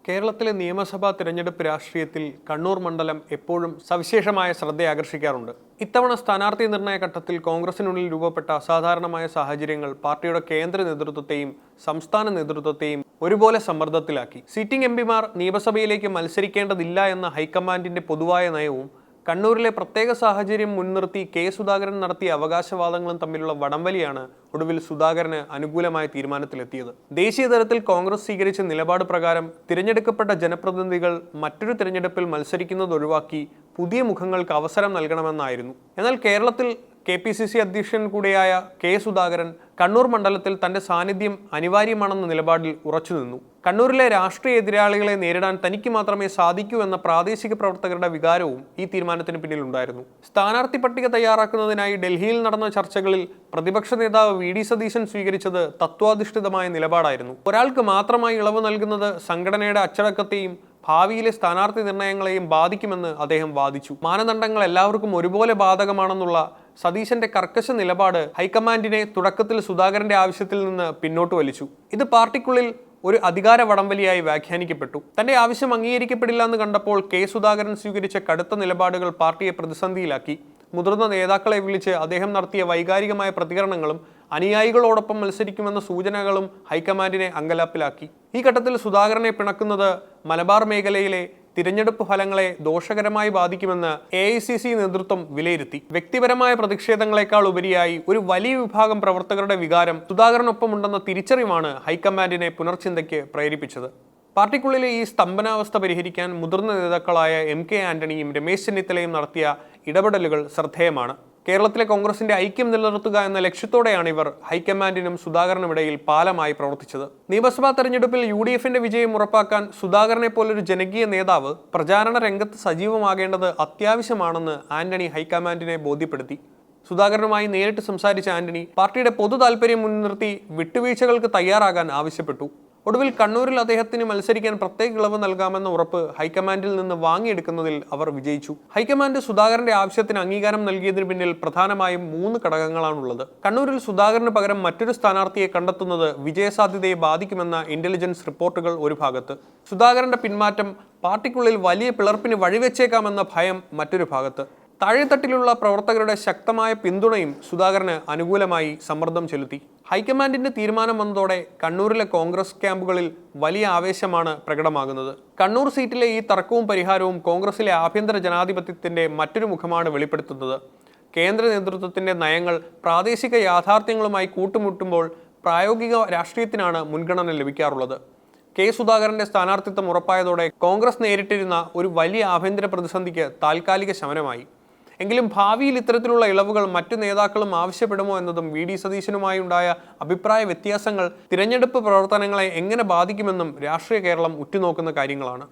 കേരളത്തിലെ നിയമസഭാ തിരഞ്ഞെടുപ്പ് രാഷ്ട്രീയത്തിൽ കണ്ണൂർ മണ്ഡലം എപ്പോഴും സവിശേഷമായ ശ്രദ്ധയാകർഷിക്കാറുണ്ട്. ഇത്തവണ സ്ഥാനാർത്ഥി നിർണയ ഘട്ടത്തിൽ കോൺഗ്രസിനുള്ളിൽ രൂപപ്പെട്ട അസാധാരണമായ സാഹചര്യങ്ങൾ പാർട്ടിയുടെ കേന്ദ്ര നേതൃത്വത്തെയും സംസ്ഥാന നേതൃത്വത്തെയും ഒരുപോലെ സമ്മർദ്ദത്തിലാക്കി. സിറ്റിംഗ് എംപിമാർ നിയമസഭയിലേക്ക് മത്സരിക്കേണ്ടതില്ല എന്ന ഹൈക്കമാൻഡിന്റെ പൊതുവായ നയവും കണ്ണൂരിലെ പ്രത്യേക സാഹചര്യം മുൻനിർത്തി കെ സുധാകരൻ നടത്തിയ അവകാശവാദങ്ങളും തമ്മിലുള്ള വടംവലിയാണ് ഒടുവിൽ സുധാകരന് അനുകൂലമായ തീരുമാനത്തിലെത്തിയത്. ദേശീയ തലത്തിൽ കോൺഗ്രസ് സ്വീകരിച്ച നിലപാട് പ്രകാരം തിരഞ്ഞെടുക്കപ്പെട്ട ജനപ്രതിനിധികൾ മറ്റൊരു തിരഞ്ഞെടുപ്പിൽ മത്സരിക്കുന്നത് ഒഴിവാക്കി പുതിയ മുഖങ്ങൾക്ക് അവസരം നൽകണമെന്നായിരുന്നു. എന്നാൽ കേരളത്തിൽ KPCC അധ്യക്ഷൻ കൂടിയായ കെ സുധാകരൻ കണ്ണൂർ മണ്ഡലത്തിൽ തന്റെ സാന്നിധ്യം അനിവാര്യമാണെന്ന നിലപാടിൽ ഉറച്ചുനിന്നു. കണ്ണൂരിലെ രാഷ്ട്രീയ എതിരാളികളെ നേരിടാൻ തനിക്ക് മാത്രമേ സാധിക്കൂ എന്ന പ്രാദേശിക പ്രവർത്തകരുടെ വികാരവും ഈ തീരുമാനത്തിന് പിന്നിലുണ്ടായിരുന്നു. സ്ഥാനാർത്ഥി പട്ടിക തയ്യാറാക്കുന്നതിനായി ഡൽഹിയിൽ നടന്ന ചർച്ചകളിൽ പ്രതിപക്ഷ നേതാവ് VD സതീശൻ സ്വീകരിച്ചത് തത്വാധിഷ്ഠിതമായ നിലപാടായിരുന്നു. ഒരാൾക്ക് മാത്രമായി ഇളവ് നൽകുന്നത് സംഘടനയുടെ അച്ചടക്കത്തെയും ഭാവിയിലെ സ്ഥാനാർത്ഥി നിർണയങ്ങളെയും ബാധിക്കുമെന്ന് അദ്ദേഹം വാദിച്ചു. മാനദണ്ഡങ്ങൾ എല്ലാവർക്കും ഒരുപോലെ ബാധകമാണെന്നുള്ള സതീശന്റെ കർക്കശ നിലപാട് ഹൈക്കമാൻഡിനെ തുടക്കത്തിൽ സുധാകരന്റെ ആവശ്യത്തിൽ നിന്ന് പിന്നോട്ട് വലിച്ചു. ഇത് പാർട്ടിക്കുള്ളിൽ ഒരു അധികാര വടംവലിയായി വ്യാഖ്യാനിക്കപ്പെട്ടു. തന്റെ ആവശ്യം അംഗീകരിക്കപ്പെടില്ല എന്ന് കണ്ടപ്പോൾ കെ സുധാകരൻ സ്വീകരിച്ച കടുത്ത നിലപാടുകൾ പാർട്ടിയെ പ്രതിസന്ധിയിലാക്കി. മുതിർന്ന നേതാക്കളെ വിളിച്ച് അദ്ദേഹം നടത്തിയ വൈകാരികമായ പ്രതികരണങ്ങളും അനുയായികളോടൊപ്പം മത്സരിക്കുമെന്ന സൂചനകളും ഹൈക്കമാൻഡിനെ അങ്കലാപ്പിലാക്കി. ഈ ഘട്ടത്തിൽ സുധാകരനെ പിണക്കുന്നത് മലബാർ മേഖലയിലെ തിരഞ്ഞെടുപ്പ് ഫലങ്ങളെ ദോഷകരമായി ബാധിക്കുമെന്ന് AICC നേതൃത്വം വിലയിരുത്തി. വ്യക്തിപരമായ പ്രതിഷേധങ്ങളെക്കാൾ ഉപരിയായി ഒരു വലിയ വിഭാഗം പ്രവർത്തകരുടെ വികാരം സുധാകരനൊപ്പമുണ്ടെന്ന തിരിച്ചറിവാണ് ഹൈക്കമാൻഡിനെ പുനർചിന്തയ്ക്ക് പ്രേരിപ്പിച്ചത്. പാർട്ടിക്കുള്ളിലെ ഈ സ്തംഭനാവസ്ഥ പരിഹരിക്കാൻ മുതിർന്ന നേതാക്കളായ MK ആന്റണിയും രമേശ് ചെന്നിത്തലയും നടത്തിയ ഇടപെടലുകൾ ശ്രദ്ധേയമാണ്. കേരളത്തിലെ കോൺഗ്രസിന്റെ ഐക്യം നിലനിർത്തുക എന്ന ലക്ഷ്യത്തോടെയാണ് ഇവർ ഹൈക്കമാൻഡിനും സുധാകരനുമിടയിൽ പാലമായി പ്രവർത്തിച്ചത്. നിയമസഭാ തെരഞ്ഞെടുപ്പിൽ UDFന്റെ വിജയം ഉറപ്പാക്കാൻ സുധാകരനെ പോലൊരു ജനകീയ നേതാവ് പ്രചാരണ രംഗത്ത് സജീവമാകേണ്ടത് അത്യാവശ്യമാണെന്ന് ആന്റണി ഹൈക്കമാൻഡിനെ ബോധ്യപ്പെടുത്തി. സുധാകരനുമായി നേരിട്ട് സംസാരിച്ച ആന്റണി പാർട്ടിയുടെ പൊതു താൽപര്യം മുൻനിർത്തി വിട്ടുവീഴ്ചകൾക്ക് തയ്യാറാകാൻ ആവശ്യപ്പെട്ടു. ഒടുവിൽ കണ്ണൂരിൽ അദ്ദേഹത്തിന് മത്സരിക്കാൻ പ്രത്യേക ഇളവ് നൽകാമെന്ന ഉറപ്പ് ഹൈക്കമാൻഡിൽ നിന്ന് വാങ്ങിയെടുക്കുന്നതിൽ അവർ വിജയിച്ചു. ഹൈക്കമാൻഡ് സുധാകരന്റെ ആവശ്യത്തിന് അംഗീകാരം നൽകിയതിന് പിന്നിൽ പ്രധാനമായും 3 ഘടകങ്ങളാണുള്ളത്. കണ്ണൂരിൽ സുധാകരന് പകരം മറ്റൊരു സ്ഥാനാർത്ഥിയെ കണ്ടെത്തുന്നത് വിജയസാധ്യതയെ ബാധിക്കുമെന്ന ഇന്റലിജൻസ് റിപ്പോർട്ടുകൾ ഒരു ഭാഗത്ത്, സുധാകരന്റെ പിന്മാറ്റം പാർട്ടിക്കുള്ളിൽ വലിയ പിളർപ്പിന് വഴിവെച്ചേക്കാമെന്ന ഭയം മറ്റൊരു ഭാഗത്ത്. താഴെത്തട്ടിലുള്ള പ്രവർത്തകരുടെ ശക്തമായ പിന്തുണയും സുധാകരന് അനുകൂലമായി സമ്മർദ്ദം ചെലുത്തി. ഹൈക്കമാൻഡിന്റെ തീരുമാനം വന്നതോടെ കണ്ണൂരിലെ കോൺഗ്രസ് ക്യാമ്പുകളിൽ വലിയ ആവേശമാണ് പ്രകടമാകുന്നത്. കണ്ണൂർ സീറ്റിലെ ഈ തർക്കവും പരിഹാരവും കോൺഗ്രസിലെ ആഭ്യന്തര ജനാധിപത്യത്തിന്റെ മറ്റൊരു മുഖമാണ് വെളിപ്പെടുത്തുന്നത്. കേന്ദ്ര നേതൃത്വത്തിന്റെ നയങ്ങൾ പ്രാദേശിക യാഥാർത്ഥ്യങ്ങളുമായി കൂട്ടുമുട്ടുമ്പോൾ പ്രായോഗിക രാഷ്ട്രീയത്തിനാണ് മുൻഗണന ലഭിക്കാറുള്ളത്. കെ സുധാകരന്റെ സ്ഥാനാർത്ഥിത്വം ഉറപ്പായതോടെ കോൺഗ്രസ് നേരിട്ടിരുന്ന ഒരു വലിയ ആഭ്യന്തര പ്രതിസന്ധിക്ക് താൽക്കാലിക ശമനമായി. എങ്കിലും ഭാവിയിൽ ഇത്തരത്തിലുള്ള ഇളവുകൾ മറ്റു നേതാക്കളും ആവശ്യപ്പെടുമോ എന്നതും VD സതീശനുമായി ഉണ്ടായ അഭിപ്രായ വ്യത്യാസങ്ങൾ തിരഞ്ഞെടുപ്പ് പ്രവർത്തനങ്ങളെ എങ്ങനെ ബാധിക്കുമെന്നും രാഷ്ട്രീയ കേരളം ഉറ്റുനോക്കുന്ന കാര്യങ്ങളാണ്.